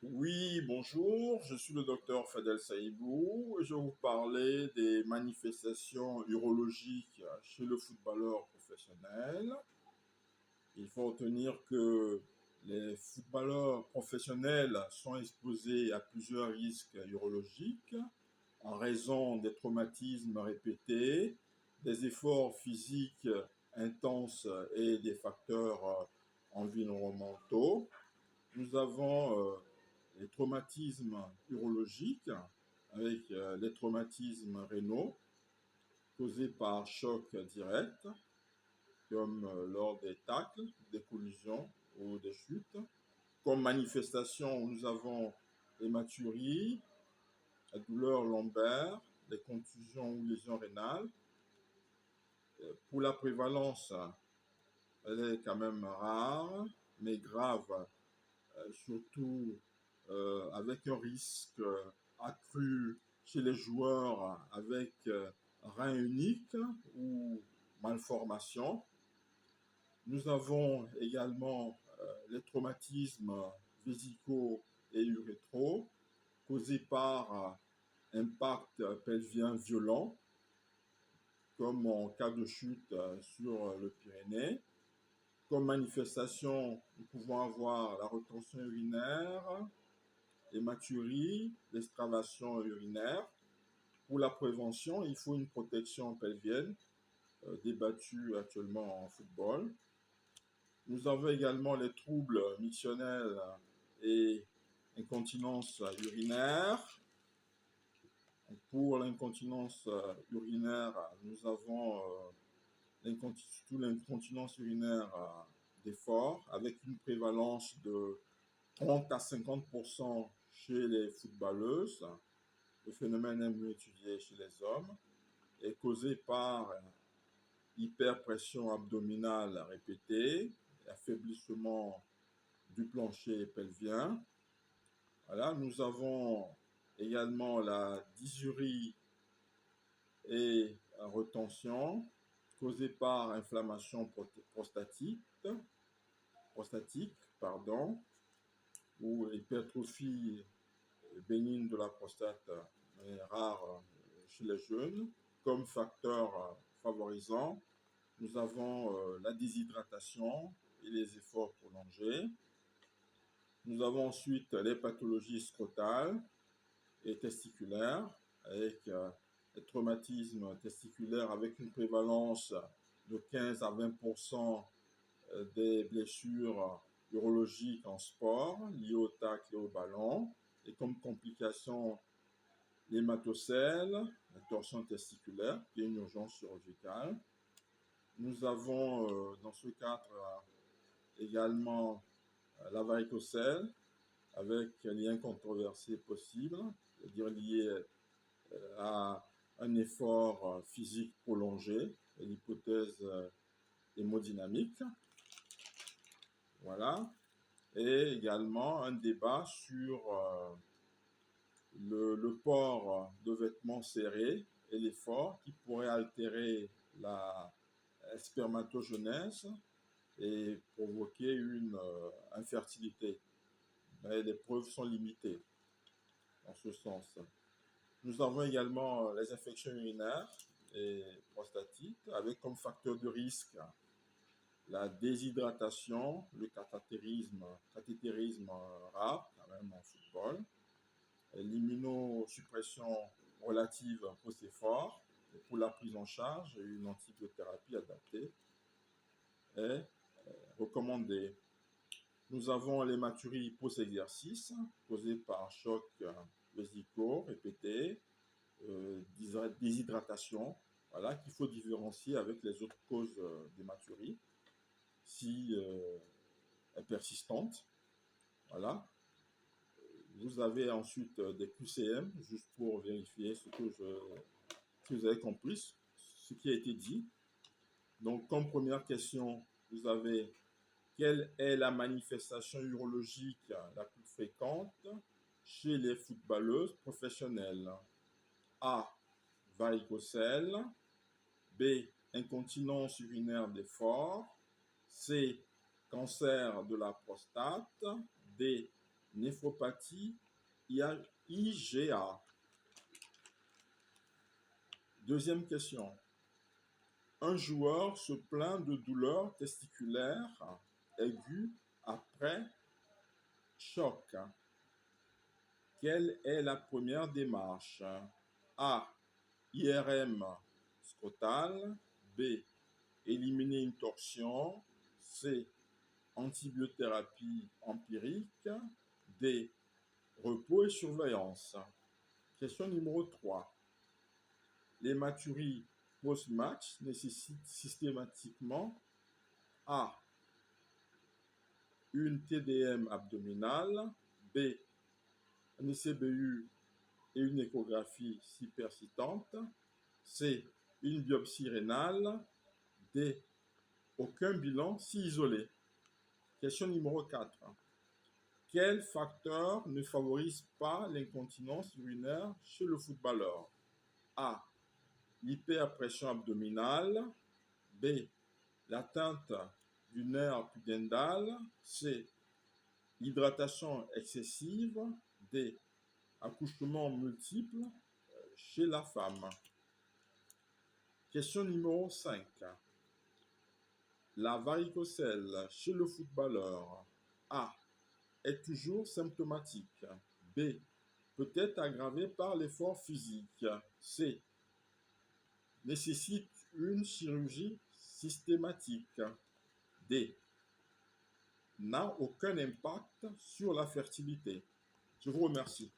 Oui, bonjour, je suis le docteur Fadel Saïbou et je vais vous parler des manifestations urologiques chez le footballeur professionnel. Il faut retenir que les footballeurs professionnels sont exposés à plusieurs risques urologiques en raison des traumatismes répétés, des efforts physiques intenses et des facteurs environnementaux. Nous avons les traumatismes urologiques avec les traumatismes rénaux causés par choc direct, comme lors des tacles, des collisions ou des chutes. Comme manifestation, nous avons l'hématurie, la douleur lombaire, les contusions ou lésions rénales. Pour la prévalence, elle est quand même rare, mais grave, surtout avec un risque accru chez les joueurs avec rein unique ou malformation. Nous avons également les traumatismes vésicaux et urétraux causés par impact pelvien violent, comme en cas de chute sur le Pyrénées. Comme manifestation, nous pouvons avoir la retention urinaire, l'hématurie, l'extravasation urinaire. Pour la prévention, il faut une protection pelvienne, débattue actuellement en football. Nous avons également les troubles mictionnels et incontinence urinaire. Pour l'incontinence urinaire, nous avons surtout l'incontinence urinaire d'effort avec une prévalence de 30 à 50% chez les footballeuses. Le phénomène est mieux étudié chez les hommes, est causé par hyperpression abdominale répétée, affaiblissement du plancher pelvien. Voilà, nous avons également la dysurie et la retention causée par inflammation prostatique ou hypertrophie bénigne de la prostate, mais rare chez les jeunes. Comme facteur favorisant, nous avons la déshydratation et les efforts prolongés. Nous avons ensuite les pathologies scrotales et testiculaires, avec les traumatismes testiculaires avec une prévalence de 15 à 20% des blessures urologiques en sport liées au tacle et au ballon. Et comme complication, l'hématocèle, la torsion testiculaire, qui est une urgence chirurgicale. Nous avons dans ce cadre également la varicocèle, avec un lien controversé possible, c'est-à-dire lié à un effort physique prolongé, l'hypothèse hémodynamique. Voilà. Et également un débat sur le port de vêtements serrés et l'effort qui pourrait altérer la spermatogenèse et provoquer une infertilité. Mais les preuves sont limitées dans ce sens. Nous avons également les infections urinaires et prostatiques avec comme facteur de risque la déshydratation, le cathétérisme rare, quand même en football, l'immunosuppression relative aux efforts. Et pour la prise en charge, une antibiothérapie adaptée est recommandée. Nous avons l'hématurie post-exercice causée par choc vésicaux répété, déshydratation, voilà, qu'il faut différencier avec les autres causes d'hématurie si est persistante. Voilà. Vous avez ensuite des QCM, juste pour vérifier si vous avez compris ce qui a été dit. Donc, comme première question, vous avez quelle est la manifestation urologique la plus fréquente chez les footballeuses professionnelles? A. Varicocèle. B. Incontinence urinaire d'effort. C. Cancer de la prostate. D. néphropathie IgA. Deuxième question. Un joueur se plaint de douleurs testiculaires aiguës après choc. Quelle est la première démarche? A. IRM scrotal. B. Éliminer une torsion. C. Antibiothérapie empirique. D. Repos et surveillance. Question numéro 3. L'hématurie post-match nécessite systématiquement A. Une TDM abdominale. B. Un ECBU et une échographie si persistante. C. Une biopsie rénale. D. Aucun bilan si isolé. Question numéro 4. Quel facteur ne favorise pas l'incontinence urinaire chez le footballeur? A. L'hyperpression abdominale. B. L'atteinte du nerf pudendal. C. L'hydratation excessive. D. Accouchement multiple chez la femme. Question numéro 5. La varicocèle chez le footballeur. A. Est toujours symptomatique. B. Peut être aggravée par l'effort physique. C. Nécessite une chirurgie systématique. D. N'a aucun impact sur la fertilité. Je vous remercie.